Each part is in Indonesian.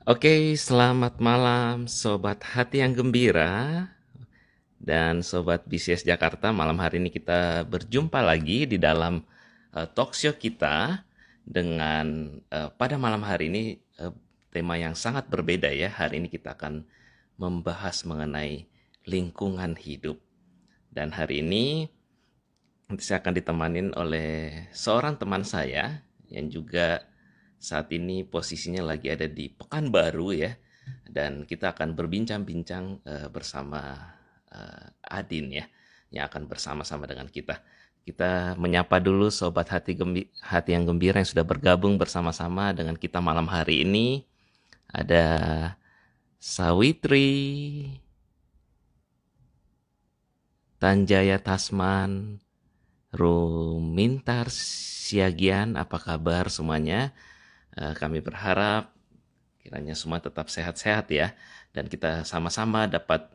Oke, selamat malam Sobat Hati yang Gembira dan Sobat BCS Jakarta. Malam hari ini kita berjumpa lagi di dalam talk show kita dengan pada malam hari ini tema yang sangat berbeda ya. Hari ini kita akan membahas mengenai lingkungan hidup. Dan hari ini nanti saya akan ditemanin oleh seorang teman saya yang juga saat ini posisinya lagi ada di Pekanbaru ya. Dan kita akan berbincang-bincang bersama Adin ya, yang akan bersama-sama dengan kita. Kita menyapa dulu sobat hati yang gembira yang sudah bergabung bersama-sama dengan kita malam hari ini. Ada Sawitri, Tanjaya Tasman, Rumintar Siagian, apa kabar semuanya? Kami berharap kiranya semua tetap sehat-sehat ya, dan kita sama-sama dapat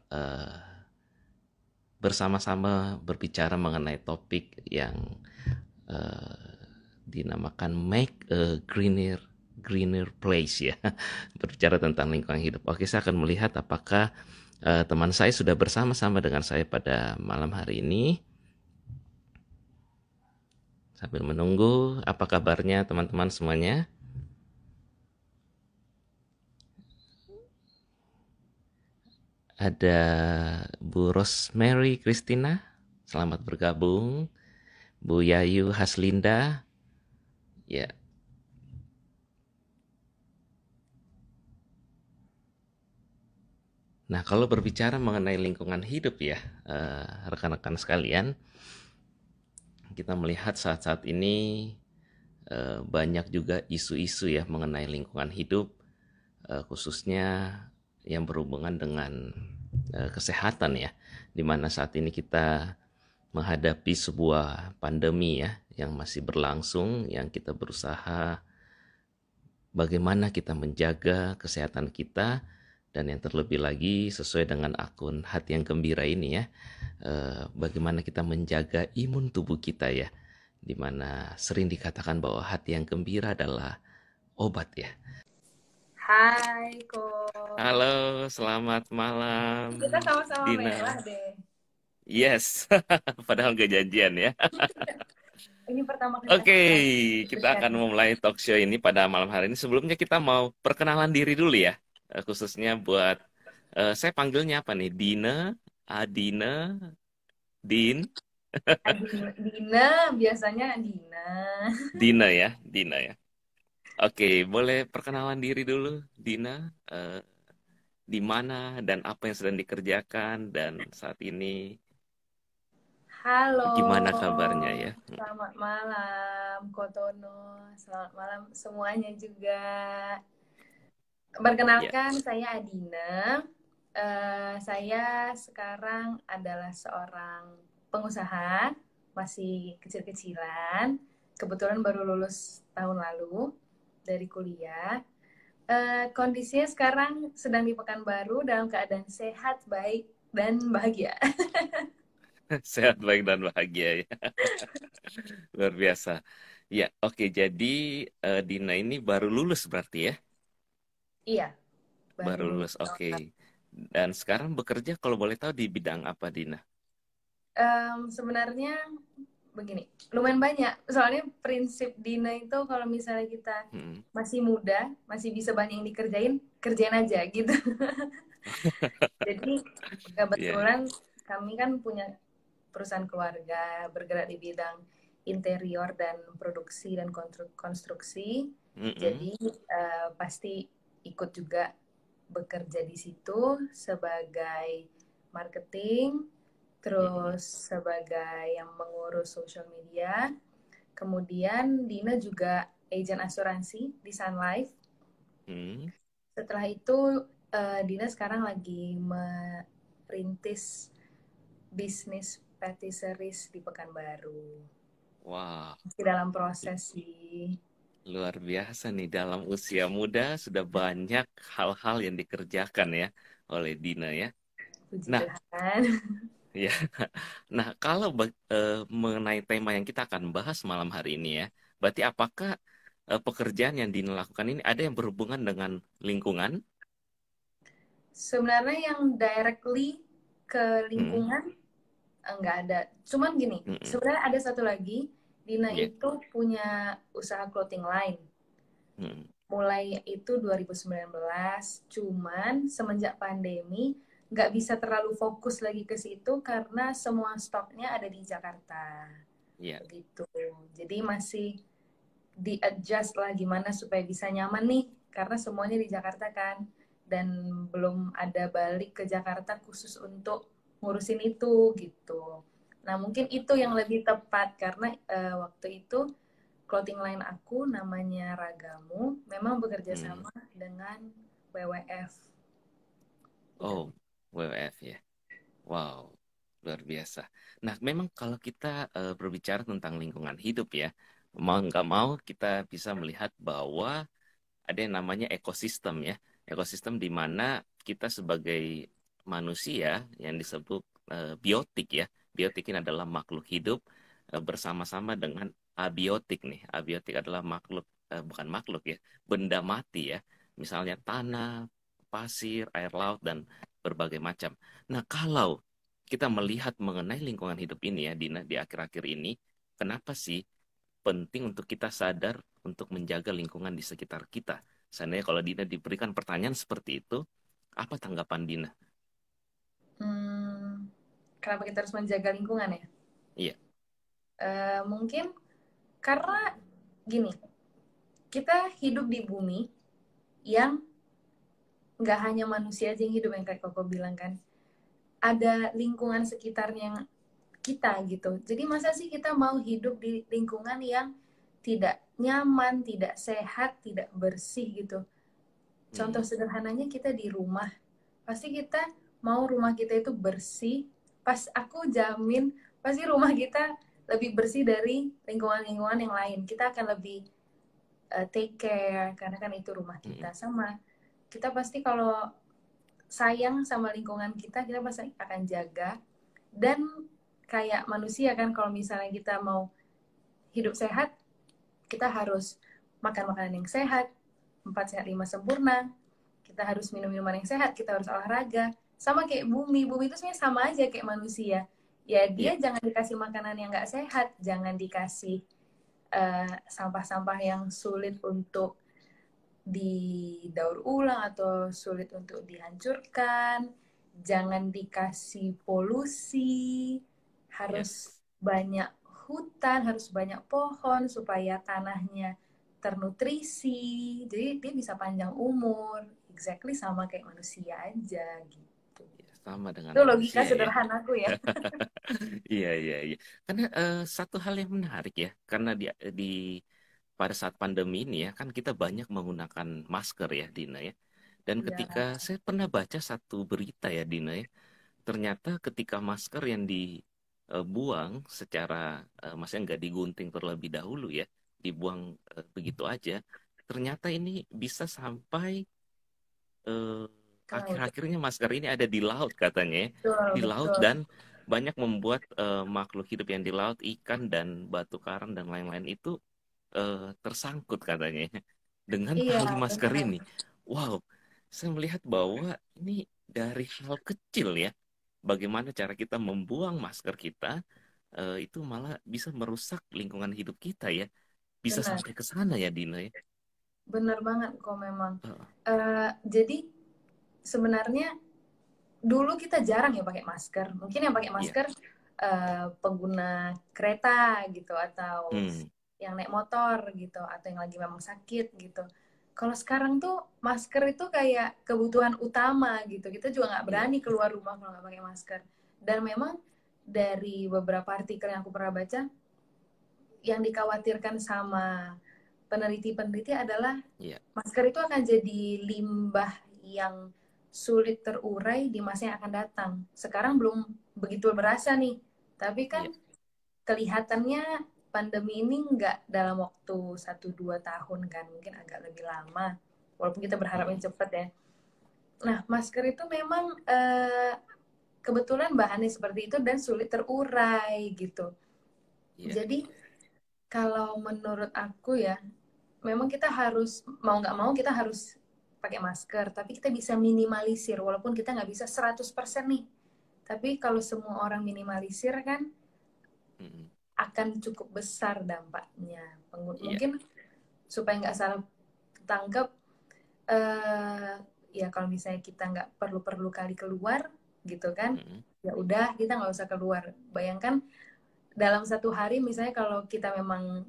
bersama-sama berbicara mengenai topik yang dinamakan Make a Greener Place ya, berbicara tentang lingkungan hidup. Oke, saya akan melihat apakah teman saya sudah bersama-sama dengan saya pada malam hari ini. Sambil menunggu, apa kabarnya teman-teman semuanya? Ada Bu Rosemary Christina, selamat bergabung. Bu Yayu Haslinda, ya. Nah, kalau berbicara mengenai lingkungan hidup ya, rekan-rekan sekalian, kita melihat saat-saat ini banyak juga isu-isu ya mengenai lingkungan hidup, khususnya yang berhubungan dengan kesehatan ya, di mana saat ini kita menghadapi sebuah pandemi ya yang masih berlangsung, yang kita berusaha bagaimana kita menjaga kesehatan kita, dan yang terlebih lagi sesuai dengan akun Hati yang Gembira ini ya, bagaimana kita menjaga imun tubuh kita ya, dimana sering dikatakan bahwa hati yang gembira adalah obat ya. Hai Ko. Halo, selamat malam Kita sama-sama merah Dina. deh. Yes, padahal gak janjian ya. Ini pertama kali Oke, aku kita chat akan nih. memulai talk show ini pada malam hari ini. Sebelumnya kita mau perkenalan diri dulu ya. Khususnya buat, saya panggilnya apa nih? Dina, Adina, Din, Dina, biasanya Dina. Dina ya, Dina ya. Oke, boleh perkenalan diri dulu, Dina. Di mana dan apa yang sedang dikerjakan dan saat ini Halo, gimana kabarnya ya? selamat malam Kotono. Selamat malam semuanya juga. Ya, Perkenalkan, saya Adina. Saya sekarang adalah seorang pengusaha, masih kecil-kecilan. Kebetulan baru lulus tahun lalu dari kuliah. Kondisinya sekarang sedang di Pekanbaru dalam keadaan sehat, baik, dan bahagia. sehat baik dan bahagia ya. Luar biasa. Ya, oke. Jadi Dina ini baru lulus berarti ya? Iya, baru Baru lulus. lulus, oke. Dan sekarang bekerja kalau boleh tahu di bidang apa, Dina? Sebenarnya begini, lumayan banyak. Soalnya prinsip Dina itu kalau misalnya kita Hmm. masih muda, masih bisa banyak yang dikerjain, kerjain aja gitu. Jadi Ya, ya. kebetulan kami kan punya perusahaan keluarga bergerak di bidang interior dan produksi dan konstruksi. Mm-mm. Jadi pasti ikut juga bekerja di situ sebagai marketing, Mm-mm. terus sebagai yang mengurus social media. Kemudian Dina juga agent asuransi di Sun Life. Hmm. Setelah itu Dina sekarang lagi merintis bisnis patisseries di Pekanbaru. Wah, Masih dalam proses sih. luar biasa nih. Dalam usia muda sudah banyak hal-hal yang dikerjakan ya oleh Dina ya. Puji Nah, Tuhan. ya. Nah, kalau mengenai tema yang kita akan bahas malam hari ini ya, berarti apakah pekerjaan yang Dina lakukan ini ada yang berhubungan dengan lingkungan? Sebenarnya yang directly ke Hmm, lingkungan nggak ada. Cuman gini, hmm, sebenarnya ada satu lagi, Dina ya, itu punya usaha clothing line. hmm, Mulai itu 2019, cuman semenjak pandemi nggak bisa terlalu fokus lagi ke situ karena semua stoknya ada di Jakarta. ya, Begitu. Jadi masih di-adjust lah gimana supaya bisa nyaman nih, karena semuanya di Jakarta kan. Dan belum ada balik ke Jakarta khusus untuk ngurusin itu gitu. Nah mungkin itu yang oke. lebih tepat karena waktu itu clothing line aku namanya Ragamu, memang bekerja Hmm. sama dengan WWF. Gitu. Oh, WWF ya. Wow, luar biasa. Nah, memang kalau kita berbicara tentang lingkungan hidup ya, mau nggak mau kita bisa melihat bahwa ada yang namanya ekosistem ya. Ekosistem di mana kita sebagai manusia yang disebut biotik ya. Biotik ini adalah makhluk hidup bersama-sama dengan abiotik nih. Abiotik adalah makhluk bukan makhluk ya, benda mati ya. Misalnya tanah, pasir, air laut dan berbagai macam. Nah, kalau kita melihat mengenai lingkungan hidup ini ya, Dina, di akhir-akhir ini, kenapa sih penting untuk kita sadar untuk menjaga lingkungan di sekitar kita? Seandainya kalau Dina diberikan pertanyaan seperti itu, apa tanggapan Dina? Hmm, kenapa kita harus menjaga lingkungan ya? Iya, Mungkin karena gini, kita hidup di bumi yang nggak hanya manusia aja yang hidup yang kayak Koko bilang kan. Ada lingkungan sekitarnya kita gitu. Jadi masa sih kita mau hidup di lingkungan yang tidak nyaman, tidak sehat, tidak bersih gitu. Contoh hmm, sederhananya kita di rumah. Pasti kita mau rumah kita itu bersih. Pas aku jamin pasti rumah kita lebih bersih dari lingkungan-lingkungan yang lain. Kita akan lebih take care karena kan itu rumah hmm, kita. Sama kita pasti kalau sayang sama lingkungan kita, kita pasti akan jaga. Dan kayak manusia kan kalau misalnya kita mau hidup sehat, kita harus makan makanan yang sehat, 4 sehat 5 sempurna, kita harus minum minuman yang sehat, kita harus olahraga. Sama kayak bumi, bumi itu sebenarnya sama aja kayak manusia. Ya iya, dia jangan dikasih makanan yang nggak sehat, jangan dikasih sampah-sampah yang sulit untuk didaur ulang atau sulit untuk dihancurkan, jangan dikasih polusi, harus yes. banyak hutan, harus banyak pohon supaya tanahnya ternutrisi. Jadi dia bisa panjang umur. Exactly sama kayak manusia aja gitu. Ya, sama dengan Itu logika manusia ya. sederhanaku ya. Iya, iya, iya. Karena satu hal yang menarik ya, karena di pada saat pandemi ini ya, kan kita banyak menggunakan masker ya, Dina ya. Dan ketika Iya, saya pernah baca satu berita ya, Dina ya, ternyata ketika masker yang dibuang secara, maksudnya nggak digunting terlebih dahulu ya, dibuang begitu aja, ternyata ini bisa sampai eh, ke laut. akhir-akhirnya masker ini ada di laut katanya ya, Betul, di laut betul. dan banyak membuat makhluk hidup yang di laut, ikan dan batu karang dan lain-lain itu tersangkut katanya ya, dengan Iya, tali masker benar. ini. Wow, saya melihat bahwa ini dari hal kecil ya, bagaimana cara kita membuang masker kita itu malah bisa merusak lingkungan hidup kita ya, bisa Benar. sampai ke sana ya Dina ya. Benar banget kok memang. Heeh, Jadi sebenarnya dulu kita jarang ya pakai masker. Mungkin yang pakai iya, masker pengguna kereta gitu atau hmm, yang naik motor gitu atau yang lagi memang sakit gitu. Kalau sekarang tuh masker itu kayak kebutuhan utama gitu. Kita juga nggak iya, berani keluar rumah kalau nggak pakai masker. Dan memang dari beberapa artikel yang aku pernah baca, yang dikhawatirkan sama peneliti-peneliti adalah iya, masker itu akan jadi limbah yang sulit terurai di masa yang akan datang. Sekarang belum begitu berasa nih, tapi iya, kan kelihatannya pandemi ini nggak dalam waktu 1-2 tahun kan, mungkin agak lebih lama. Walaupun kita hmm, berharapnya cepat ya. Nah, masker itu memang kebetulan bahannya seperti itu dan sulit terurai gitu. iya, Jadi kalau menurut aku ya, memang kita harus, mau nggak mau kita harus pakai masker, tapi kita bisa minimalisir, walaupun kita nggak bisa 100% nih. Tapi kalau semua orang minimalisir kan Mm-mm. akan cukup besar dampaknya. Iya. Mungkin supaya nggak salah tangkap, eh ya kalau misalnya kita nggak perlu-perlu kali keluar gitu kan, Mm-mm. ya udah kita nggak usah keluar. Bayangkan dalam satu hari misalnya kalau kita memang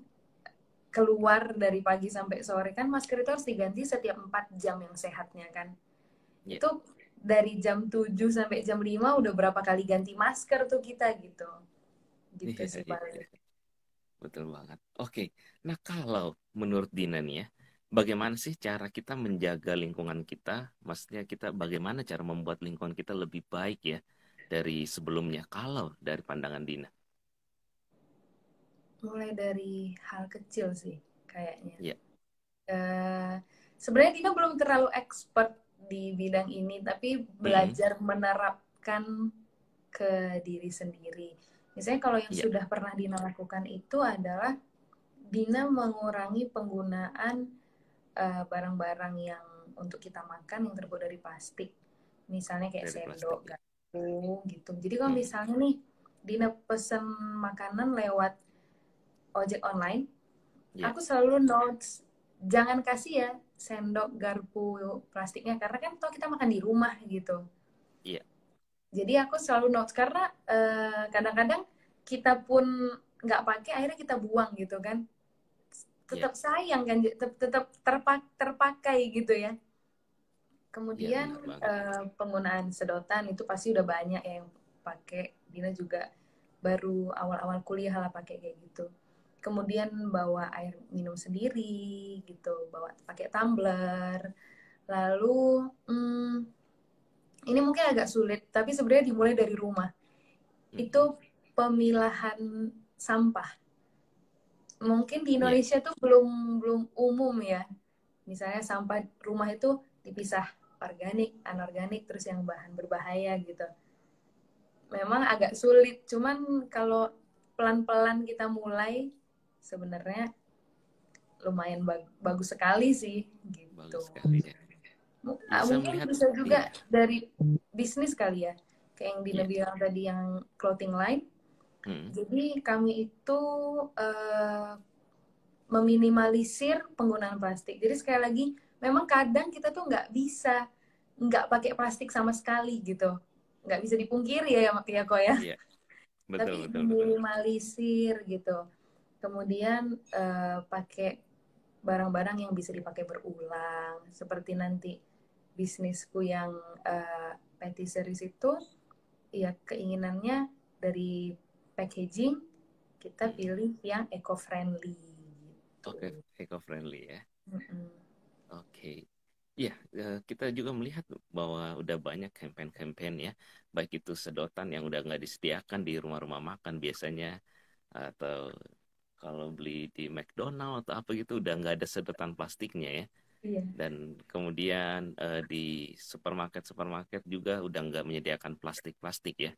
keluar dari pagi sampai sore kan masker itu harus diganti setiap 4 jam yang sehatnya kan. Iya. Itu dari jam 7 sampai jam 5 udah berapa kali ganti masker tuh kita gitu. Gitu Iya, sih iya, paling. iya. Betul banget. Oke. Nah, kalau menurut Dina nih ya, bagaimana sih cara kita menjaga lingkungan kita? Maksudnya kita bagaimana cara membuat lingkungan kita lebih baik ya dari sebelumnya kalau dari pandangan Dina? Mulai dari hal kecil sih kayaknya. Iya. Eh, Sebenarnya Dina belum terlalu expert di bidang ini, tapi Mm-mm. belajar menerapkan ke diri sendiri. Misalnya kalau yang Iya. sudah pernah Dina lakukan itu adalah Dina mengurangi penggunaan barang-barang yang untuk kita makan yang terbuat dari plastik. Misalnya kayak Dari plastik sendok, ya. garpu gitu. Jadi kalau Mm-mm. misalnya nih Dina pesen makanan lewat ojek online, Iya. aku selalu notes jangan kasih ya sendok garpu plastiknya karena kan toh kita makan di rumah gitu. Iya. Jadi aku selalu notes karena kadang-kadang kita pun nggak pakai akhirnya kita buang gitu kan. Iya. Tetap sayang kan, tetap terpakai gitu ya. Iya, Kemudian benar banget. penggunaan sedotan itu pasti udah banyak yang pakai. Dina juga baru awal-awal kuliah lah pakai kayak gitu. Kemudian bawa air minum sendiri gitu, bawa pakai tumbler. Lalu ini mungkin agak sulit, tapi sebenarnya dimulai dari rumah. Mm-mm. Itu pemilahan sampah. Mungkin di Iya. Indonesia tuh belum belum umum ya. Misalnya sampah rumah itu dipisah organik, anorganik, terus yang bahan berbahaya gitu. Memang agak sulit, cuman kalau pelan-pelan kita mulai, sebenarnya lumayan bagus sekali sih gitu. Bagus sekali ya. Bisa Mungkin melihat. bisa juga Iya. dari bisnis kali ya, kayak yang Dina Iya. bilang tadi yang clothing line. Mm-mm. Jadi kami itu meminimalisir penggunaan plastik. Jadi sekali lagi, memang kadang kita tuh nggak bisa nggak pakai plastik sama sekali gitu. Nggak bisa dipungkiri ya, ya kok ya. Iya. Betul, Tapi betul, betul. diminimalisir gitu. Kemudian pakai barang-barang yang bisa dipakai berulang. Seperti nanti bisnisku yang patisseries itu, ya keinginannya dari packaging kita Mm-mm. pilih yang eco-friendly Oke, gitu. eco-friendly ya. Mm-mm. Oke. Iya, kita juga melihat bahwa udah banyak campaign-campaign ya, baik itu sedotan yang udah nggak disediakan di rumah-rumah makan biasanya, atau kalau beli di McDonald atau apa gitu udah nggak ada sedotan plastiknya ya. Iya, Dan kemudian di supermarket-supermarket juga udah nggak menyediakan plastik-plastik ya,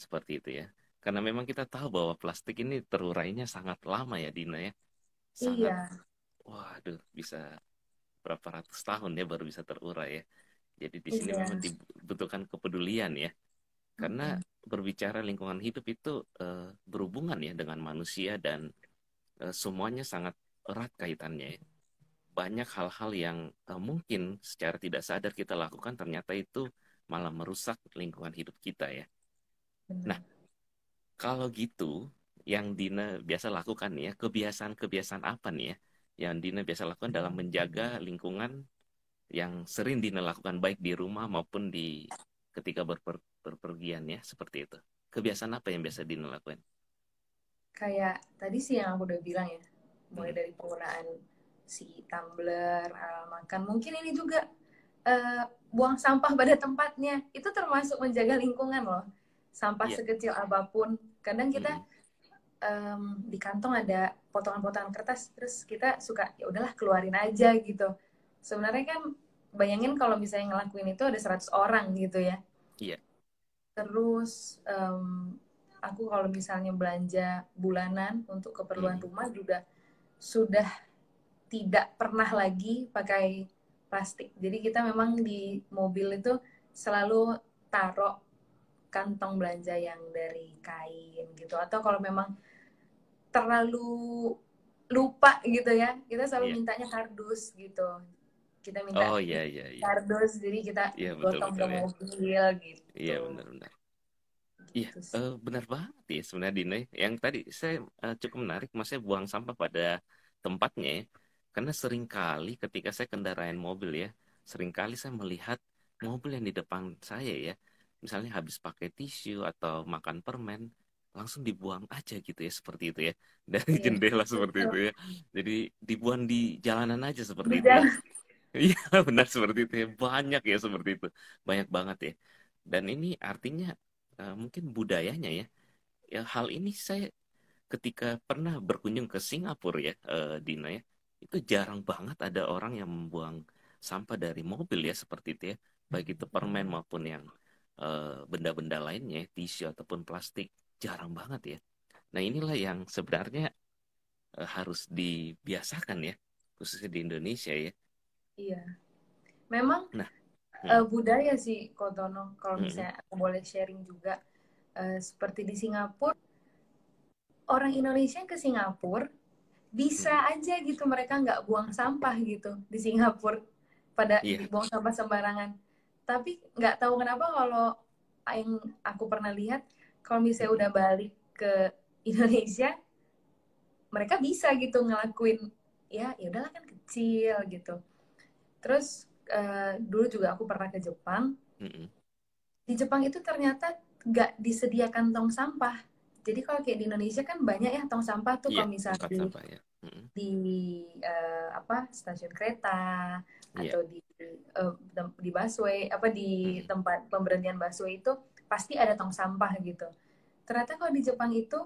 seperti itu ya. Karena memang kita tahu bahwa plastik ini terurainya sangat lama ya, Dina ya. Sangat, iya, waduh, bisa berapa ratus tahun ya baru bisa terurai ya. Jadi di sini iya. memang dibutuhkan kepedulian ya. Karena Mm-mm. berbicara lingkungan hidup itu berhubungan ya dengan manusia dan semuanya sangat erat kaitannya ya. Banyak hal-hal yang mungkin secara tidak sadar kita lakukan ternyata itu malah merusak lingkungan hidup kita ya. Nah, Benar. kalau gitu yang Dina biasa lakukan nih ya, kebiasaan-kebiasaan apa nih ya yang Dina biasa lakukan dalam menjaga lingkungan yang sering Dina lakukan baik di rumah maupun di ketika berpergian ya, seperti itu. Kebiasaan apa yang biasa Dina lakukan? Kayak tadi sih yang aku udah bilang ya, mulai Hmm. dari penggunaan si tumbler, alat makan. Mungkin ini juga buang sampah pada tempatnya. Itu termasuk menjaga lingkungan loh. Sampah Iya. sekecil apapun. Kadang kita Mm-mm. di kantong ada potongan-potongan kertas, terus kita suka ya udahlah keluarin aja gitu. Sebenarnya kan bayangin kalau misalnya ngelakuin itu ada 100 orang gitu ya. Iya. Terus aku kalau misalnya belanja bulanan untuk keperluan Mm-mm. rumah juga sudah tidak pernah lagi pakai plastik. Jadi kita memang di mobil itu selalu taruh kantong belanja yang dari kain gitu. Atau kalau memang terlalu lupa gitu ya, kita Iya. selalu mintanya kardus gitu. Kita minta Oh iya iya iya. kardus, jadi kita Iya betul gotong ke betul ya. mobil Iya gitu. benar-benar. Iya, Gitu sih. benar banget ya sebenarnya Dina. Yang tadi saya cukup menarik, maksudnya buang sampah pada tempatnya ya. Karena seringkali ketika saya kendarain mobil ya, seringkali saya melihat mobil yang di depan saya ya, misalnya habis pakai tisu atau makan permen, langsung dibuang aja gitu ya, seperti itu ya, dari Iya. jendela seperti Betul. itu ya. Jadi dibuang di jalanan aja seperti Di itu ya. jalan. Iya benar seperti itu ya. Banyak ya seperti itu. Banyak banget ya. Dan ini artinya mungkin budayanya ya. Ya hal ini saya ketika pernah berkunjung ke Singapura ya, Dina ya. Itu jarang banget ada orang yang membuang sampah dari mobil ya seperti itu ya. Baik itu permen maupun yang benda-benda lainnya, tisu ataupun plastik. Jarang banget ya. Nah inilah yang sebenarnya harus dibiasakan ya. Khususnya di Indonesia ya. Iya. Memang Nah, mm, budaya sih Kotono. Kalau mm, mm, misalnya aku boleh sharing juga, seperti di Singapura, orang Indonesia ke Singapura bisa mm. aja gitu mereka nggak buang sampah gitu di Singapura, pada Iya. buang sampah sembarangan. Tapi nggak tahu kenapa kalau yang aku pernah lihat, kalau misalnya Mm-mm. udah balik ke Indonesia, mereka bisa gitu ngelakuin, ya ya udahlah kan kecil gitu. Terus dulu juga aku pernah ke Jepang. Mm-mm. Di Jepang itu ternyata nggak disediakan tong sampah. Jadi kalau kayak di Indonesia kan banyak ya tong sampah tuh, Iya, kalau misalnya tempat sampah ya. Mm-mm. di apa, stasiun kereta Iya. atau di busway, apa di Mm-mm. tempat pemberhentian busway itu pasti ada tong sampah gitu. Ternyata kalau di Jepang itu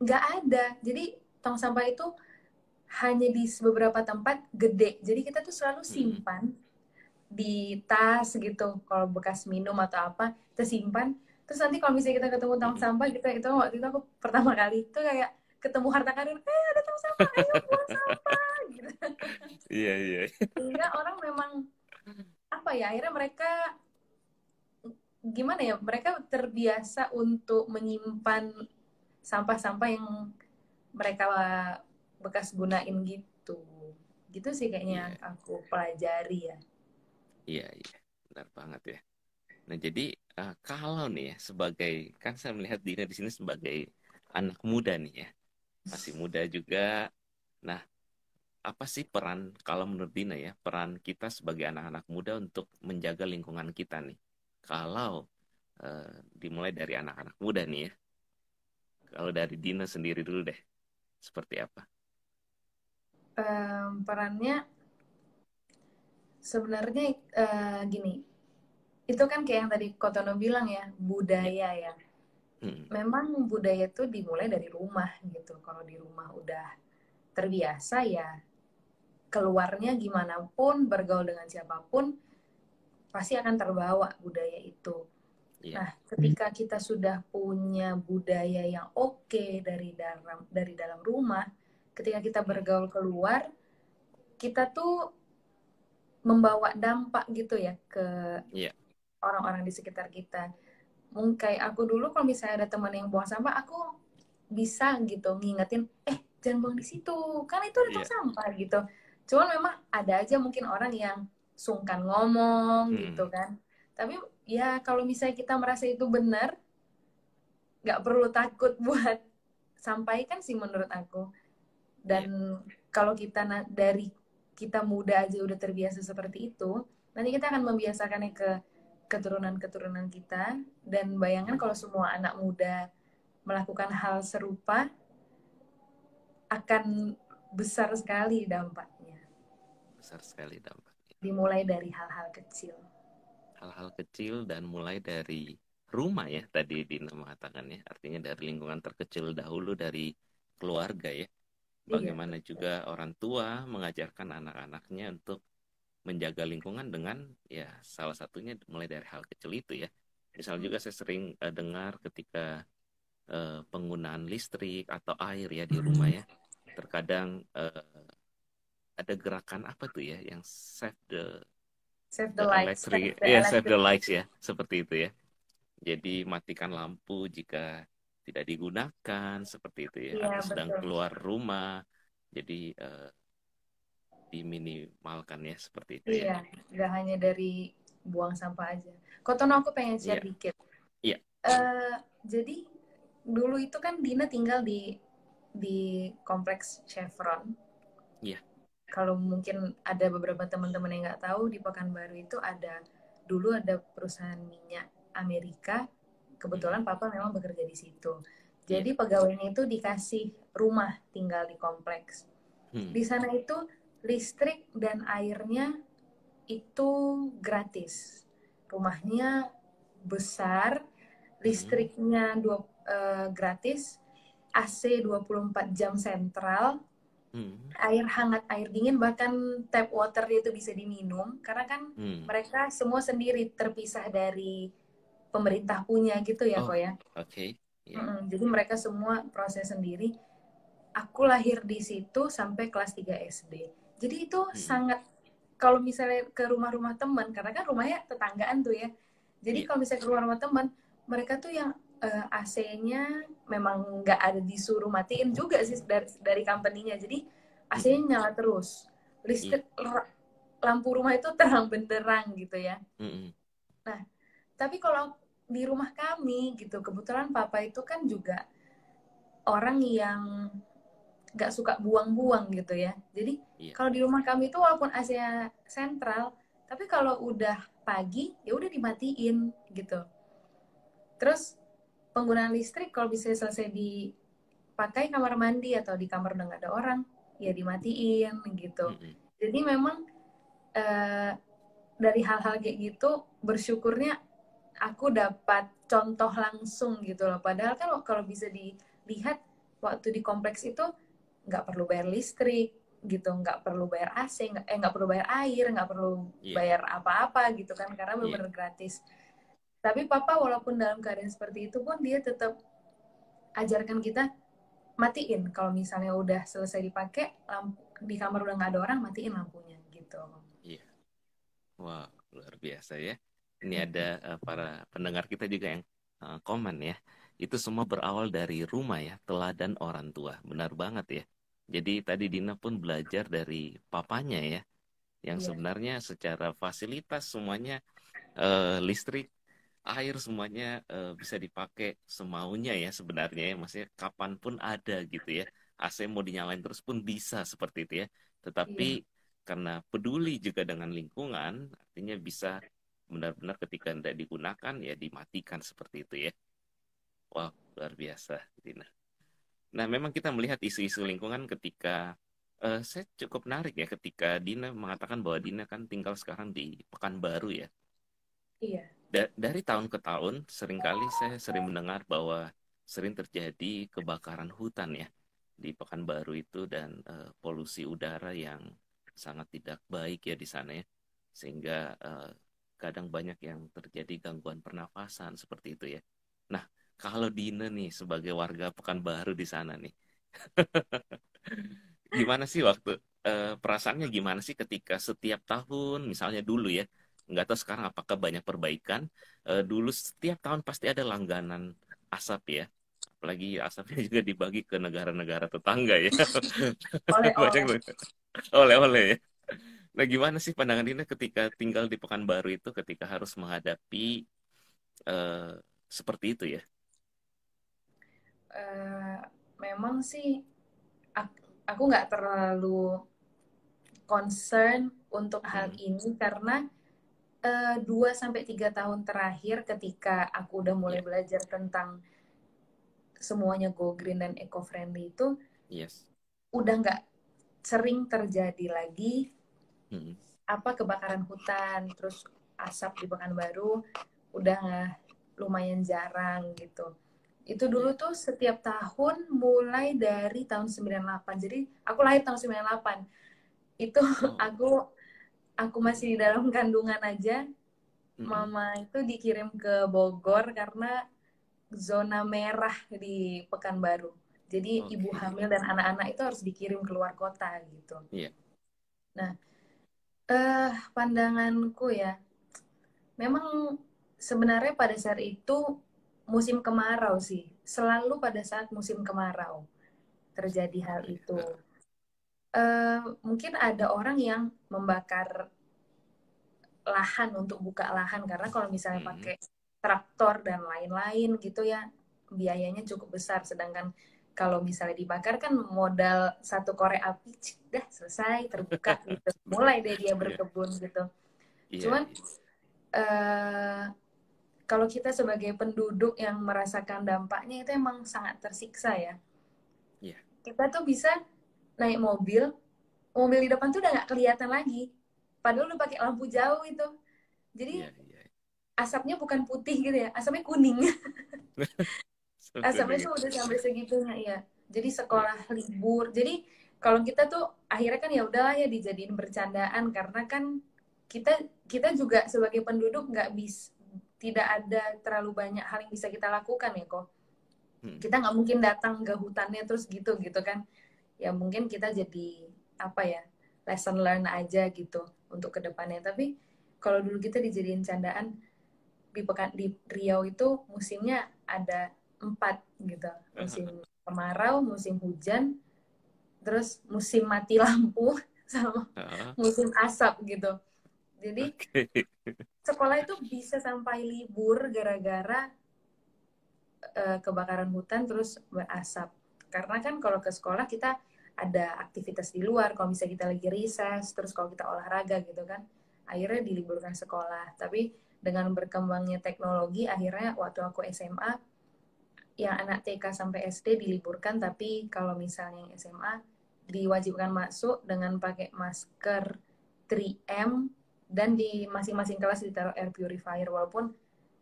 nggak ada. Jadi tong sampah itu hanya di beberapa tempat gede. Jadi kita tuh selalu Mm-mm. simpan di tas gitu, kalau bekas minum atau apa kita simpan. Terus nanti kalau misalnya kita ketemu tong Mm-mm. sampah, kita itu waktu itu aku pertama kali itu kayak ketemu harta karun, ada tong sampah, ayo buang sampah gitu. Iya, iya. Sehingga orang memang apa ya, akhirnya mereka gimana ya, mereka terbiasa untuk menyimpan sampah-sampah yang mereka bekas gunain gitu. Gitu sih kayaknya Iya, aku pelajari ya. iya, iya. Benar banget ya. Nah, jadi kalau nih ya sebagai kan saya melihat Dina di sini sebagai anak muda nih ya. Masih muda juga. Nah, apa sih peran kalau menurut Dina ya, peran kita sebagai anak-anak muda untuk menjaga lingkungan kita nih? Kalau dimulai dari anak-anak muda nih ya. Kalau dari Dina sendiri dulu deh, seperti apa? Perannya sebenarnya gini, itu kan kayak yang tadi Kotono bilang ya, Ya. budaya ya. Mm-mm. Memang budaya itu dimulai dari rumah gitu. Kalau di rumah udah terbiasa ya, keluarnya gimana pun, bergaul dengan siapapun, pasti akan terbawa budaya itu. Iya. Nah, ketika kita sudah punya budaya yang oke dari dalam rumah, ketika kita Mm. bergaul keluar, kita tuh membawa dampak gitu ya ke Iya. orang-orang di sekitar kita. Mungkin kayak aku dulu kalau misalnya ada teman yang buang sampah, aku bisa gitu ngingetin, jangan buang di situ, kan itu ada tong Iya. sampah gitu. Cuman memang ada aja mungkin orang yang sungkan ngomong gitu Mm-mm. kan. Tapi ya kalau misalnya kita merasa itu benar, nggak perlu takut buat sampaikan sih menurut aku. Iya. Dan kalau kita dari kita muda aja udah terbiasa seperti itu, nanti kita akan membiasakannya ke keturunan-keturunan kita. Dan bayangkan Mm. kalau semua anak muda melakukan hal serupa, akan besar sekali dampaknya. Besar sekali dampaknya. Dimulai dari hal-hal kecil. Hal-hal kecil dan mulai dari rumah ya tadi Dina mengatakan ya. Artinya dari lingkungan terkecil dahulu dari keluarga ya. Iya, Bagaimana betul. juga orang tua mengajarkan anak-anaknya untuk menjaga lingkungan dengan ya salah satunya mulai dari hal kecil itu ya. Misal juga saya sering dengar ketika penggunaan listrik atau air ya di rumah ya. Terkadang ada gerakan apa tuh ya yang save Save the the lights, save electric, the ya save electric. the lights ya, seperti itu ya. Jadi matikan lampu jika tidak digunakan, seperti itu ya, Iya, atau sedang betul. keluar rumah. Jadi diminimalkan ya, seperti itu ya. Iya, nggak hanya dari buang sampah aja. Kotono, aku pengen Iya, share dikit. iya. Jadi dulu itu kan Dina tinggal di kompleks Chevron. Iya. Kalau mungkin ada beberapa teman-teman yang nggak tahu, di Pekanbaru itu dulu ada perusahaan minyak Amerika. Kebetulan papa memang bekerja di situ. Iya. Jadi pegawainya itu dikasih rumah tinggal di kompleks. Hmm. Di sana itu listrik dan airnya itu gratis. Rumahnya besar, Hmm. listriknya gratis, AC 24 jam sentral, Hmm. air hangat, air dingin, bahkan tap water itu bisa diminum karena kan Hmm. mereka semua sendiri terpisah dari pemerintah punya gitu ya Oh, kok ya. oke. Iya. Jadi mereka semua proses sendiri. Aku lahir di situ sampai kelas 3 SD. Jadi itu Hmm. sangat, kalau misalnya ke rumah-rumah teman, karena kan rumahnya tetanggaan tuh ya. Jadi Iya. kalau misalnya ke rumah-rumah teman, mereka tuh yang AC-nya memang nggak ada disuruh matiin juga sih dari company-nya. Jadi AC-nya Hmm. nyala terus. Iya. Listrik, lampu rumah itu terang benderang gitu ya. Hmm. Nah, tapi kalau di rumah kami gitu, kebetulan papa itu kan juga orang yang nggak suka buang-buang gitu ya. Jadi Iya. kalau di rumah kami itu walaupun AC-nya sentral, tapi kalau udah pagi ya udah dimatiin gitu. Terus penggunaan listrik kalau bisa selesai dipakai kamar mandi atau di kamar udah nggak ada orang, ya dimatiin gitu. Hmm. Jadi memang eh, dari hal-hal kayak gitu bersyukurnya aku dapat contoh langsung gitu loh. Padahal kan kalau bisa dilihat waktu di kompleks itu nggak perlu bayar listrik gitu, nggak perlu bayar AC, nggak perlu bayar air, nggak perlu Iya. bayar apa-apa gitu kan, karena Iya. benar-benar gratis. Tapi papa walaupun dalam keadaan seperti itu pun dia tetap ajarkan kita matiin kalau misalnya udah selesai dipakai, lampu di kamar udah nggak ada orang, matiin lampunya gitu. Iya. Wah, luar biasa ya. Ini ada para pendengar kita juga yang komen ya. Itu semua berawal dari rumah ya, teladan orang tua. Benar banget ya. Jadi tadi Dina pun belajar dari papanya ya, yang Iya, sebenarnya secara fasilitas semuanya, listrik, air semuanya bisa dipakai semaunya ya sebenarnya ya. Maksudnya kapanpun ada gitu ya. AC mau dinyalain terus pun bisa seperti itu ya. iya, Tetapi karena peduli juga dengan lingkungan, artinya bisa benar-benar ketika tidak digunakan ya dimatikan seperti itu ya. Wah, luar biasa, Dina. Nah, memang kita melihat isu-isu lingkungan ketika saya cukup menarik ya ketika Dina mengatakan bahwa Dina kan tinggal sekarang di Pekanbaru ya. iya, Dari tahun ke tahun, seringkali saya sering mendengar bahwa sering terjadi kebakaran hutan ya di Pekanbaru itu dan polusi udara yang sangat tidak baik ya di sana ya. Sehingga kadang banyak yang terjadi gangguan pernafasan seperti itu ya. Nah, kalau Dina nih sebagai warga Pekanbaru di sana nih, gimana sih waktu perasaannya gimana sih ketika setiap tahun misalnya dulu ya, nggak tahu sekarang apakah banyak perbaikan. Dulu setiap tahun pasti ada langganan asap ya, apalagi asapnya juga dibagi ke negara-negara tetangga ya. Banyak oleh-oleh. tuh. Oleh-oleh ya. Nah, gimana sih pandangan Dina ketika tinggal di Pekanbaru itu ketika harus menghadapi eh, seperti itu ya? Eh, Memang sih aku nggak terlalu concern untuk hal Hmm. ini karena 2 sampai 3 tahun terakhir ketika aku udah mulai Ya. belajar tentang semuanya go green dan eco friendly itu Yes. udah nggak sering terjadi lagi Hmm. apa kebakaran hutan, terus asap di Pekanbaru udah lumayan jarang gitu. Itu Iya. dulu tuh setiap tahun mulai dari tahun 98. Jadi aku lahir tahun 98. Itu Oh. aku Hmm. masih di dalam kandungan aja, Hmm. mama itu dikirim ke Bogor karena zona merah di Pekanbaru. Jadi ibu Oke. hamil dan anak-anak itu harus dikirim keluar kota gitu. Iya. Nah, pandanganku ya, memang sebenarnya pada saat itu musim kemarau sih. Selalu pada saat musim kemarau Musim terjadi hal kemarau ya. itu. Mungkin ada orang yang membakar lahan untuk buka lahan karena kalau misalnya Hmm. pakai traktor dan lain-lain gitu ya biayanya cukup besar. Sedangkan kalau misalnya dibakar kan modal satu korek api dah selesai terbuka gitu. Benar. Mulai deh dia Iya, berkebun gitu. iya, Cuman iya. eh, kalau kita sebagai penduduk yang merasakan dampaknya itu emang sangat tersiksa ya. Iya, Kita tuh bisa naik mobil, mobil di depan tuh udah nggak kelihatan lagi. Padahal udah pakai lampu jauh itu. Jadi iya, iya. asapnya bukan putih gitu ya, asapnya kuning. Seperti Asapnya tuh itu. udah sampai segitunya ya. Jadi Iya, sekolah libur. Jadi kalau kita tuh akhirnya kan ya udahlah ya dijadiin bercandaan karena kan kita kita juga sebagai penduduk nggak bisa tidak ada terlalu banyak hal yang bisa kita lakukan ya kok. hmm. Kita nggak mungkin datang ke hutannya terus gitu gitu kan. Ya mungkin kita jadi apa ya lesson learn aja gitu untuk kedepannya. Tapi kalau dulu kita dijadiin candaan di Riau itu musimnya ada 4 gitu, musim kemarau, musim hujan, terus musim mati lampu sama Ah, musim asap gitu. Jadi oke. sekolah itu bisa sampai libur gara-gara kebakaran hutan terus berasap. Karena kan kalau ke sekolah kita ada aktivitas di luar, kalau misalnya kita lagi riset, terus kalau kita olahraga gitu kan, akhirnya diliburkan sekolah. Tapi dengan berkembangnya teknologi, akhirnya waktu aku SMA, yang anak TK sampai SD diliburkan, tapi kalau misalnya yang SMA diwajibkan masuk dengan pakai masker 3M dan di masing-masing kelas ditaruh air purifier walaupun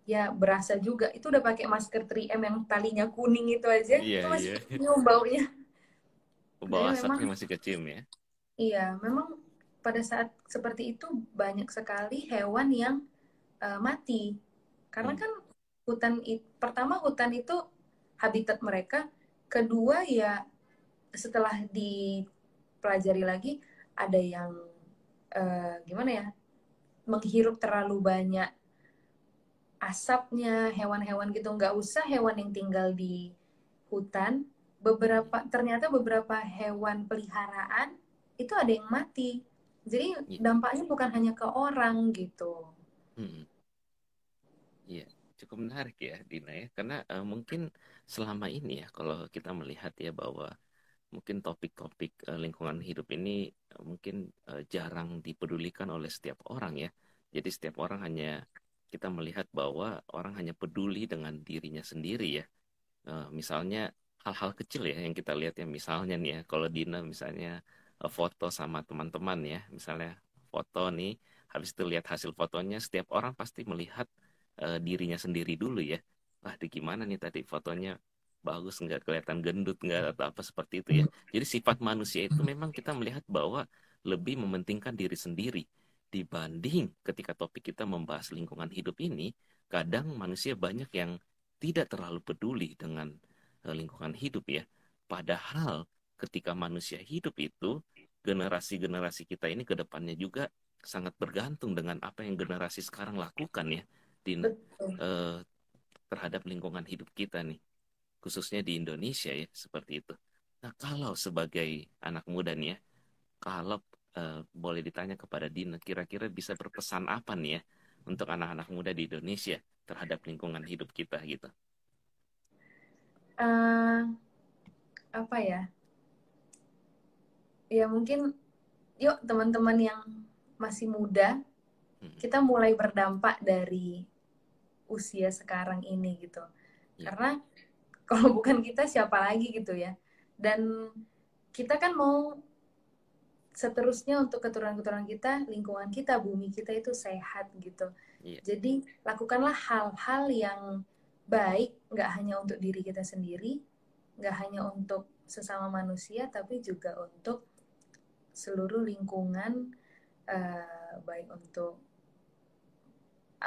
ya berasa juga itu udah pakai masker 3M yang talinya kuning itu aja Iya, itu masih iya. nyium baunya. Bau Jadi memang asapnya masih kecium ya. iya memang pada saat seperti itu banyak sekali hewan yang mati karena Hmm. kan pertama hutan itu habitat mereka, kedua ya setelah dipelajari lagi ada yang gimana ya menghirup terlalu banyak asapnya hewan-hewan gitu, nggak usah hewan yang tinggal di hutan, Hmm. ternyata beberapa hewan peliharaan itu ada yang mati, jadi Iya. dampaknya bukan hanya ke orang gitu. Hmm. Iya, cukup menarik ya, Dina ya. Karena mungkin selama ini ya, kalau kita melihat ya bahwa mungkin topik-topik lingkungan hidup ini mungkin jarang dipedulikan oleh setiap orang ya. Jadi setiap orang hanya kita melihat bahwa orang hanya peduli dengan dirinya sendiri ya. Misalnya hal-hal kecil ya yang kita lihat ya. Misalnya nih ya, kalau Dina misalnya foto sama teman-teman ya, misalnya foto nih, habis itu lihat hasil fotonya, setiap orang pasti melihat dirinya sendiri dulu ya. Wah, di gimana nih tadi fotonya, bagus nggak, kelihatan gendut nggak atau apa seperti itu ya. Jadi sifat manusia itu memang kita melihat bahwa lebih mementingkan diri sendiri dibanding ketika topik kita membahas lingkungan hidup ini, kadang manusia banyak yang tidak terlalu peduli dengan lingkungan hidup ya. Padahal ketika manusia hidup itu, generasi-generasi kita ini ke depannya juga sangat bergantung dengan apa yang generasi sekarang lakukan ya, Dina, Betul. eh, terhadap lingkungan hidup kita nih, khususnya di Indonesia ya, seperti itu. Nah, kalau sebagai anak muda nih ya, kalau boleh ditanya kepada Dina, kira-kira bisa berpesan apa nih ya untuk anak-anak muda di Indonesia terhadap lingkungan hidup kita gitu? Eh, apa ya ya mungkin yuk teman-teman yang masih muda Hmm, kita mulai berdampak dari usia sekarang ini gitu. ya, Karena kalau bukan kita siapa lagi gitu ya. Dan kita kan mau seterusnya untuk keturunan-keturunan kita, lingkungan kita, bumi kita itu sehat gitu. iya, Jadi lakukanlah hal-hal yang baik, nggak hanya untuk diri kita sendiri, nggak hanya untuk sesama manusia, tapi juga untuk seluruh lingkungan, baik untuk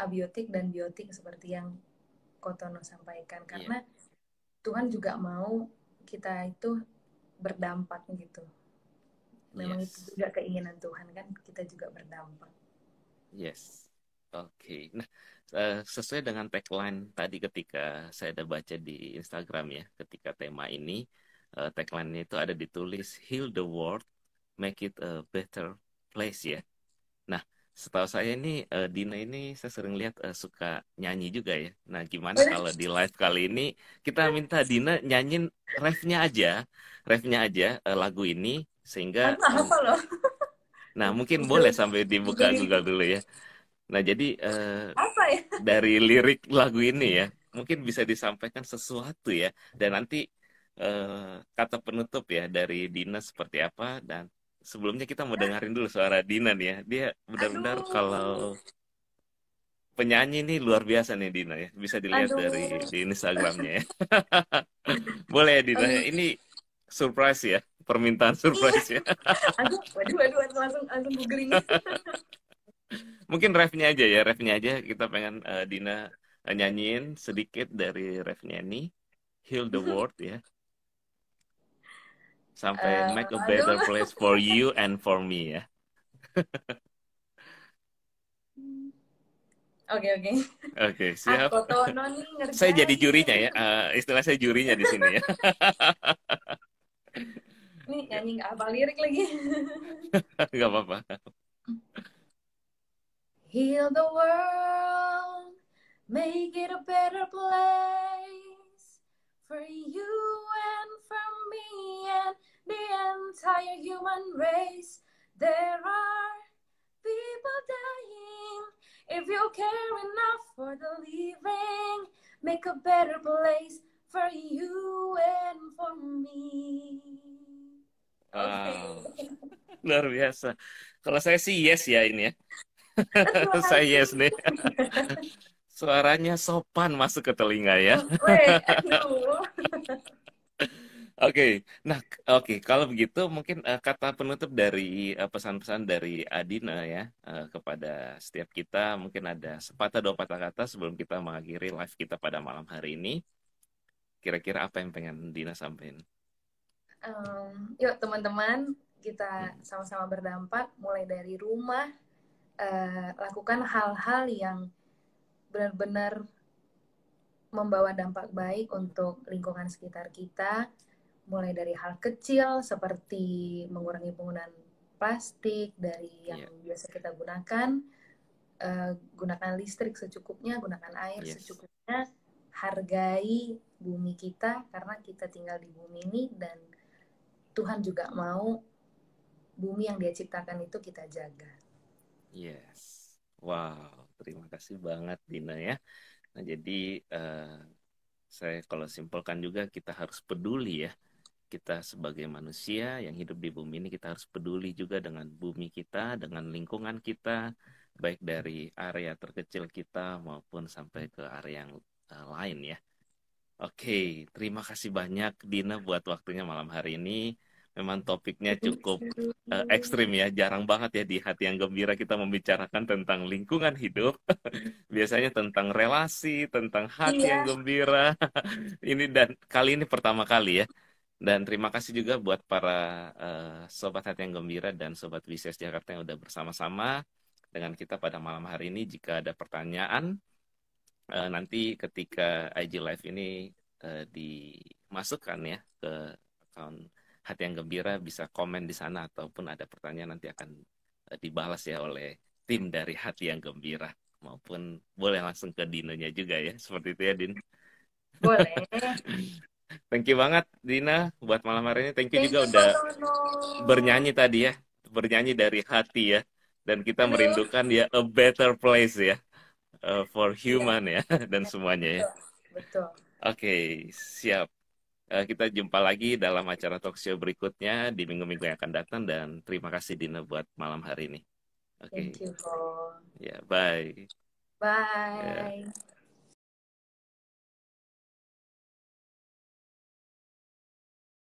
abiotik dan biotik seperti yang Kotono sampaikan. iya. Karena Tuhan juga mau kita itu berdampak gitu. memang itu Yes. juga keinginan Tuhan kan, kita juga berdampak. Yes. Oke. Nah, sesuai dengan tagline tadi ketika saya ada baca di Instagram ya, ketika tema ini, tagline itu ada ditulis Heal the world, make it a better place ya. Nah, setahu saya ini Dina ini saya sering lihat suka nyanyi juga ya. Nah, gimana kalau di live kali ini kita minta Dina nyanyiin refnya aja lagu ini sehingga Aku apa loh? nah mungkin boleh Google, sampai dibuka Google Google ini dulu ya. Nah, jadi apa ya? dari lirik lagu ini ya, mungkin bisa disampaikan sesuatu ya. Dan nanti kata penutup ya dari Dina seperti apa. Dan sebelumnya kita mau dengerin dulu suara Dina nih ya. Dia benar-benar kalau Aduh, penyanyi nih luar biasa nih Dina ya. Bisa dilihat dari aduh. di Instagramnya ya. Boleh ya Dina ya. Um, Ini surprise ya. Permintaan iya, surprise ya. aduh, waduh, waduh, waduh, langsung langsung googling. Mungkin refnya aja ya. Refnya aja kita pengen Dina nyanyiin sedikit dari refnya ini. Heal the world ya. Sampai make a better Aduh. place for you and for me ya. Oke, oke. Oke, siap. Aku Tono nih Saya jadi ngerjain. jurinya ya. Istilah saya jurinya di sini ya. Nih nyanyi nggak apa lirik lagi. Gak apa-apa. Heal the world, make it a better place for you and for me and the entire human race. There are people dying. If you care enough for the living, make a better place for you and for me. Oke. Wow, luar biasa. Kalau saya sih yes ya ini ya. Terima Saya kasih. yes nih. Suaranya sopan masuk ke telinga ya. Weh, aduh. Oke, nah oke kalau begitu mungkin kata penutup dari pesan-pesan dari Adina ya kepada setiap kita mungkin ada sepatah dua patah kata sebelum kita mengakhiri live kita pada malam hari ini. Kira-kira apa yang pengen Dina sampaikan? Yuk teman-teman, kita sama-sama berdampak mulai dari rumah, lakukan hal-hal yang benar-benar membawa dampak baik untuk lingkungan sekitar kita, mulai dari hal kecil seperti mengurangi penggunaan plastik dari yang Iya, biasa kita gunakan, gunakan listrik secukupnya, gunakan air yes, secukupnya, hargai bumi kita karena kita tinggal di bumi ini dan Tuhan juga mau bumi yang Dia ciptakan itu kita jaga. yes. Wow, terima kasih banget Dina ya. Nah jadi saya kalau simpulkan juga kita harus peduli ya. Kita sebagai manusia yang hidup di bumi ini kita harus peduli juga dengan bumi kita, dengan lingkungan kita, baik dari area terkecil kita maupun sampai ke area yang lain ya. Oke, terima kasih banyak Dina buat waktunya malam hari ini. Memang topiknya cukup ekstrim ya, jarang banget ya di Hati yang Gembira kita membicarakan tentang lingkungan hidup. Biasanya tentang relasi, tentang hati yang Iya, gembira. Ini dan kali ini pertama kali ya. Dan terima kasih juga buat para sobat hati yang gembira dan sobat Bisnis Jakarta yang udah bersama-sama dengan kita pada malam hari ini. Jika ada pertanyaan, nanti ketika IG Live ini dimasukkan ya ke akun hati yang gembira, bisa komen di sana ataupun ada pertanyaan nanti akan dibalas ya oleh tim dari hati yang gembira. Maupun boleh langsung ke Dinonya juga ya, seperti itu ya Din. boleh. Thank you banget Dina buat malam hari ini. Thank you Thank juga you, udah Kak Tono. bernyanyi tadi ya, bernyanyi dari hati ya. Dan kita Aduh, merindukan ya a better place ya for iya, human ya dan semuanya ya. betul, betul. Oke, siap. Kita jumpa lagi dalam acara talk show berikutnya di minggu-minggu yang akan datang dan terima kasih Dina buat malam hari ini. Oke, Thank you, Ko. ya bye. Bye. Ya.